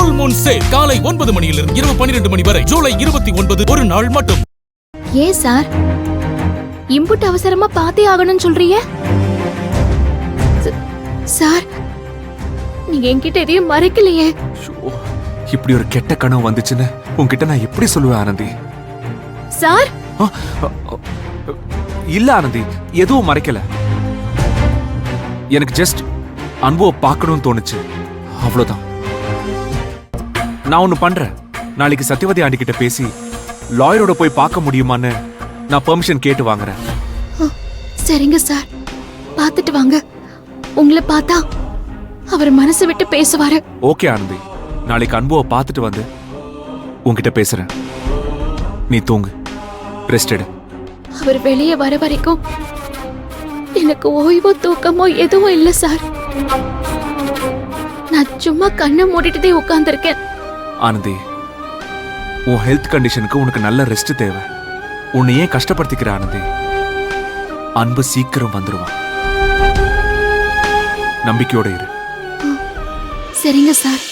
Full Moon sale காலை 9 மணியிலிருந்து இரவு 12 மணி வரை ஜூலை 29 ஒரு நாள் மட்டும். ஏன் சார் இம்புட் அவசரமா பார்த்தே ஆகணும்னு சொல்றீங்க? சார் நீங்க என்கிட்ட எதையும் மறைக்கலையே. இப்படி ஒரு கெட்ட கனவு வந்துச்சுன்னு உன்கிட்ட நான் எப்படி சொல்லுவேன் ஆனந்தி? சார் இல்ல ஆனந்தி, எதுவும் மறைக்கல. எனக்கு ஜஸ்ட் அன்புவை பார்க்கணும்னு தோணுச்சு, அவ்வளவுதான். நான் ஒண்ணு பண்றேன். நாளைக்கு சத்யவதி ஆண்டி கிட்ட பேசி லாயரோட போய் பார்க்க முடியுமான்னு நான் பெர்மிஷன் கேட்டு வாங்குறேன். சரிங்க சார், பார்த்துட்டு வாங்க. உங்களை பார்த்தா அவர் மனசு விட்டு பேசுவாரு. ஓகே ஆனந்தி, நாளைக்கு அன்புவை பார்த்துட்டு வந்து உன்கிட்ட பேசுறேன். நீ தூங்கு, ரெஸ்ட் எடு. அவர் வெளியே வர வரைக்கும் எனக்கு ஓய்வோ தூக்கமோ எதுவும் இல்ல சார். நான் சும்மா கண்ணை மூடிட்டே உட்கார்ந்திருக்கேன். ஆனந்தி, உன் ஹெல்த் கண்டிஷனுக்கு உனக்கு நல்ல ரெஸ்ட் தேவை. உன்னை ஏன் கஷ்டப்படுத்திக்கிற ஆனந்தி? அன்பு சீக்கிரம் வந்துருவான், நம்பிக்கையோட இரு. சரிங்க சார்.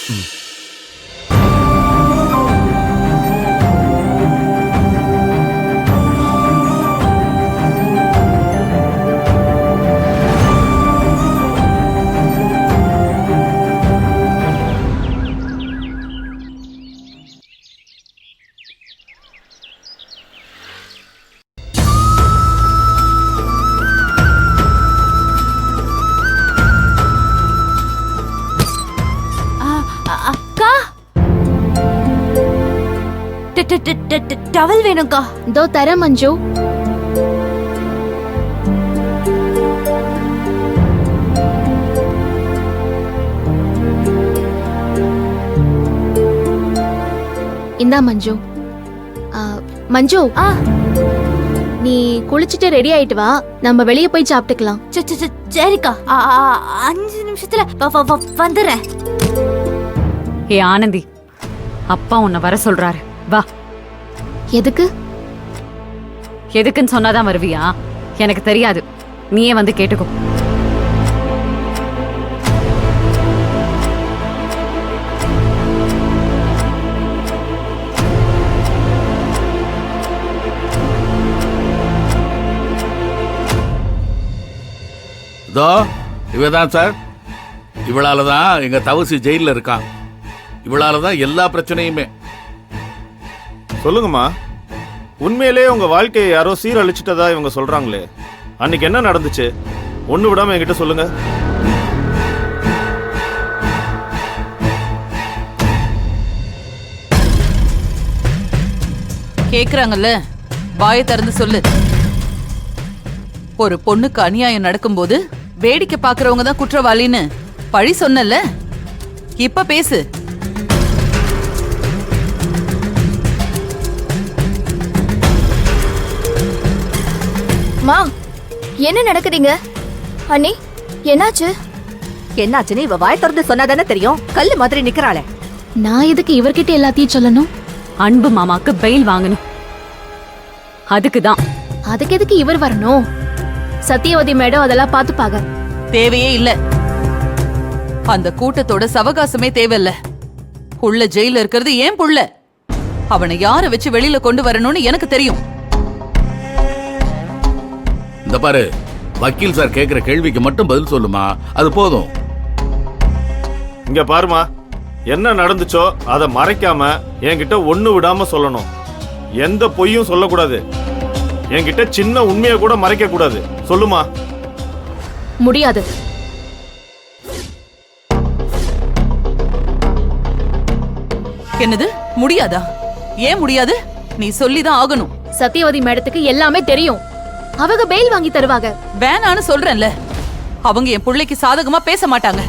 டவல் வேணும்க்கா. இதோ தர மஞ்சு. இந்தா மஞ்சு. மஞ்சு, நீ குளிச்சுட்டு ரெடி ஆயிட்டு வா, நம்ம வெளியே போய் சாப்பிட்டுக்கலாம். சரிக்கா, 5 நிமிஷத்துல வந்துடுறேன். ஏ ஆனந்தி, அப்பா உன்னை வர சொல்றாரு, வா. எதுக்கு? எதுக்குன்னு சொன்னாதான் வருவியா? எனக்கு தெரியாது, நீயே வந்து கேட்டுக்கோ. இவதான் சார். இவளாலதான் எங்க தவசி ஜெயில இருக்கான். இவளாலதான் எல்லா பிரச்சனையுமே. சொல்லுங்கம்மா, உண்மையிலே உங்க வாழ்க்கையை யாரோ சீரழிச்சிட்டதா இவங்க சொல்றாங்களே, அன்னைக்கு என்ன நடந்துச்சு? ஒண்ணு விடாம என்கிட்ட சொல்லுங்க. கேக்குறாங்கல்ல, வாயை திறந்து சொல்லு. ஒரு பொண்ணுக்கு அநியாயம் நடக்கும்போது வேடிக்கை பாக்குறவங்க தான் குற்றவாளின்னு பழி சொன்னல, இப்ப பேசு. மா, என்ன நடக்குதுங்க? அண்ணி, என்னாச்சு? என்னாச்சுன்னு இவ வாய் திறந்து சொன்னாதானே தெரியும். கல்லு மாதிரி நிக்கிறாளே. நான் எதுக்கு இவர்கிட்ட எல்லாத்தையும் சொல்லணும்? அன்பு மாமாக்கு பெயில் வாங்கணும், அதுக்குதான். அதுக்கு எதுக்கு இவர் வரணும்? சத்தியவதி மேடம் அதெல்லாம் பாத்துப்பாங்க. தேவையே இல்ல. அந்த கூட்டத்தோட சவகாசமே தேவையில்ல. உள்ள ஜெயில இருக்கிறது ஏன் புள்ள. அவனை யார வச்சு வெளியில கொண்டு வரணும்னு எனக்கு தெரியும். இந்த பாரு, வக்கீல் சார் கேக்குற கேள்விக்கு மட்டும் பதில் சொல்லுமா, அது போதும். இங்க பாருமா, என்ன நடந்துச்சோ அதை மறைக்காம என்கிட்ட ஒண்ணு விடாம சொல்லணும். எந்த பொய்யும் சொல்லக்கூடாது. என்கிட்ட சின்ன உண்மையை கூட மறைக்க கூடாது. சொல்லுமா. முடியாது. என்னது முடியாதா? ஏன் முடியாது? நீ சொல்லிதான் ஆகணும். சத்தியவதி மேடத்துக்கு எல்லாமே தெரியும். அவங்க பெயில் வாங்கி தருவாங்க. வேணான்னு சொல்றேன்ல. அவங்க என் பிள்ளைக்கு சாதகமா பேச மாட்டாங்க.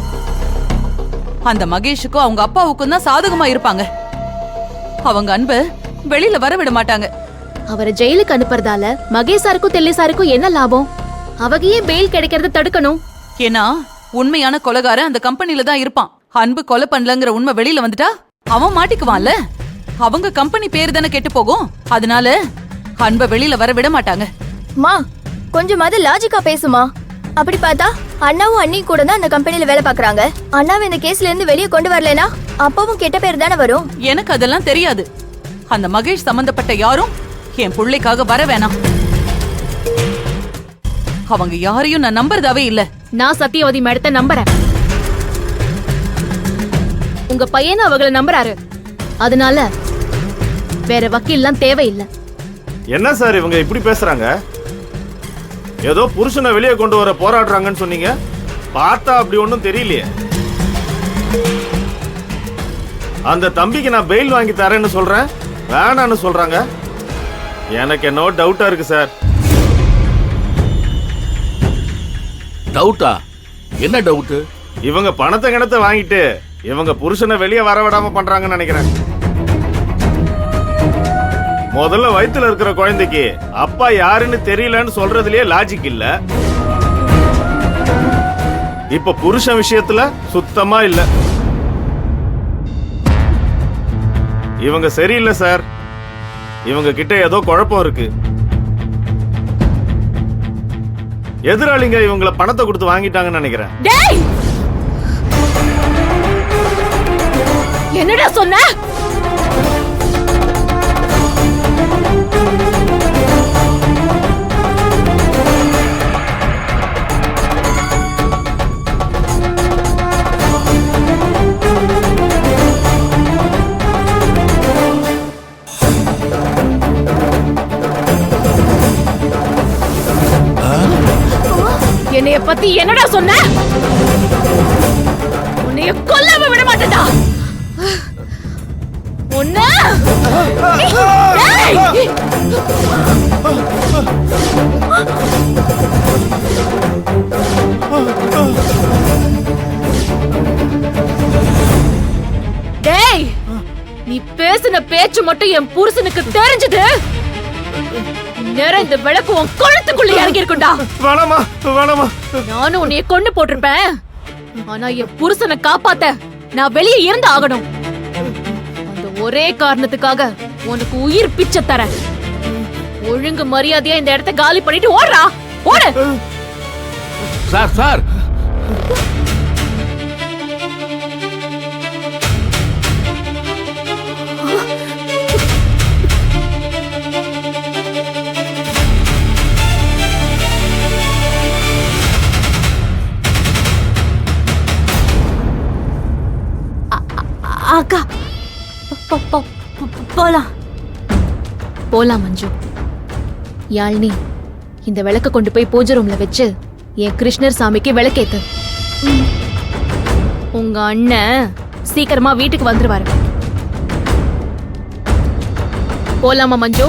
அந்த மகேஷுக்கும் அவங்க அப்பாவுக்கும் தான் சாதகமா இருப்பாங்க. அவங்க அன்பை வெளியில வர விட மாட்டாங்க. அவரை ஜெயிலுக்கு அனுப்புறதால மகேஷாருக்கும் தெல்லிசாருக்கும் என்ன லாபம்? அவங்க ஏன் பெயில் கிடைக்கிறத தடுக்கணும்? ஏன்னா உண்மையான கொலைகாரன் அந்த கம்பெனில தான் இருப்பான். அன்பு கொலை பண்ணலங்கிற உண்மை வெளியில வந்துட்டா அவன் மாட்டிக்குவான்ல. அவங்க கம்பெனி பேரு தானே கெட்டு போகும். அதனால அன்பை வெளியில வர விட மாட்டாங்க. மா, கொஞ்சமாவது லாஜிக்கா பேசுமா. அப்படி பார்த்தா அண்ணாவும் அண்ணி கூட தான் அந்த கம்பெனில வேலை பாக்குறாங்க. அண்ணாவை இந்த கேஸ்ல இருந்து வெளியே கொண்டு வரலனா அப்பாவும் கெட்ட பேர் தானே வரும். எனக்கு அதெல்லாம் தெரியாது. அந்த மகேஷ் சம்பந்தப்பட்ட யாரும் என் பிள்ளைக்காக வர வேணாம். அவங்க யாரையும் நான் நம்புறதாவே இல்ல. நான் சத்தியவதி மேடத்தை நம்புறேன். உங்க பையனும் அவங்கள நம்புறாரு. அதனால வேற வக்கீல்லாம் தேவையில்லை. என்ன சார் இவங்க இப்படி பேசுறாங்க? ஏதோ புருஷனை வெளியே கொண்டு வர போராடுறாங்கன்னு சொன்னீங்க. பார்த்தா அப்படி ஒன்றும் தெரியலையே. அந்த தம்பிக்கு நான் பெயில் வாங்கி தரேன்னு சொல்றேன், வேணான்னு சொல்றாங்க. எனக்கு என்னோ டவுட்டா இருக்கு சார். டவுட்டா? என்ன டவுட்? இவங்க பணத்தை கிணத்தை வாங்கிட்டு இவங்க புருஷனை வெளியே வர விடாம பண்றாங்கன்னு நினைக்கிறேன். முதல்ல வயித்துல இருக்கிற குழந்தைக்கு அப்பா யாருன்னு தெரியலன்னு சொல்றதுலயே லாஜிக் இல்ல. இப்ப புருஷன் விஷயத்துல சுத்தமா இல்ல. இவங்க சரியில்லை சார். இவங்க கிட்ட ஏதோ குழப்பம் இருக்கு. எதிராளிங்க இவங்கள பணத்தை கொடுத்து வாங்கிட்டாங்கன்னு நினைக்கிறேன். டேய், என்னடா சொன்ன? என்னைய பத்தி என்னடா சொன்ன? உன்னைய கொல்லாம விட மாட்டேன்டா. உன்ன டேய்! டேய், நீ பேசின பேச்சு மட்டும் என் புருஷனுக்கு தெரிஞ்சது, நேரம் இந்த விளக்கு உன் கழுத்துக்குள்ள இறங்கி இருக்கும்டா. வேணாமா வேணாமா. நானும் உன்னைய கொண்டு போட்டிருப்பேன். ஆனா என் புருஷனை காப்பாத்த நான் வெளியே இருந்து ஆகணும். அந்த ஒரே காரணத்துக்காக உனக்கு உயிர் பிச்சை தரேன். ஒழுங்கு மரியாதையா இந்த இடத்தை காலி பண்ணிட்டு ஓடுறா, ஓடு. சார் சார், அக்கா, போலாம் போலாம் மஞ்சு. யாழ்னி, இந்த விளக்க கொண்டு போய் பூஜை ரூம்ல வச்சு என் கிருஷ்ணர் சாமிக்கு விளக்கேத்து. உங்க அண்ணன் சீக்கிரமா வீட்டுக்கு வந்துருவாரு. போலாமா மஞ்சு?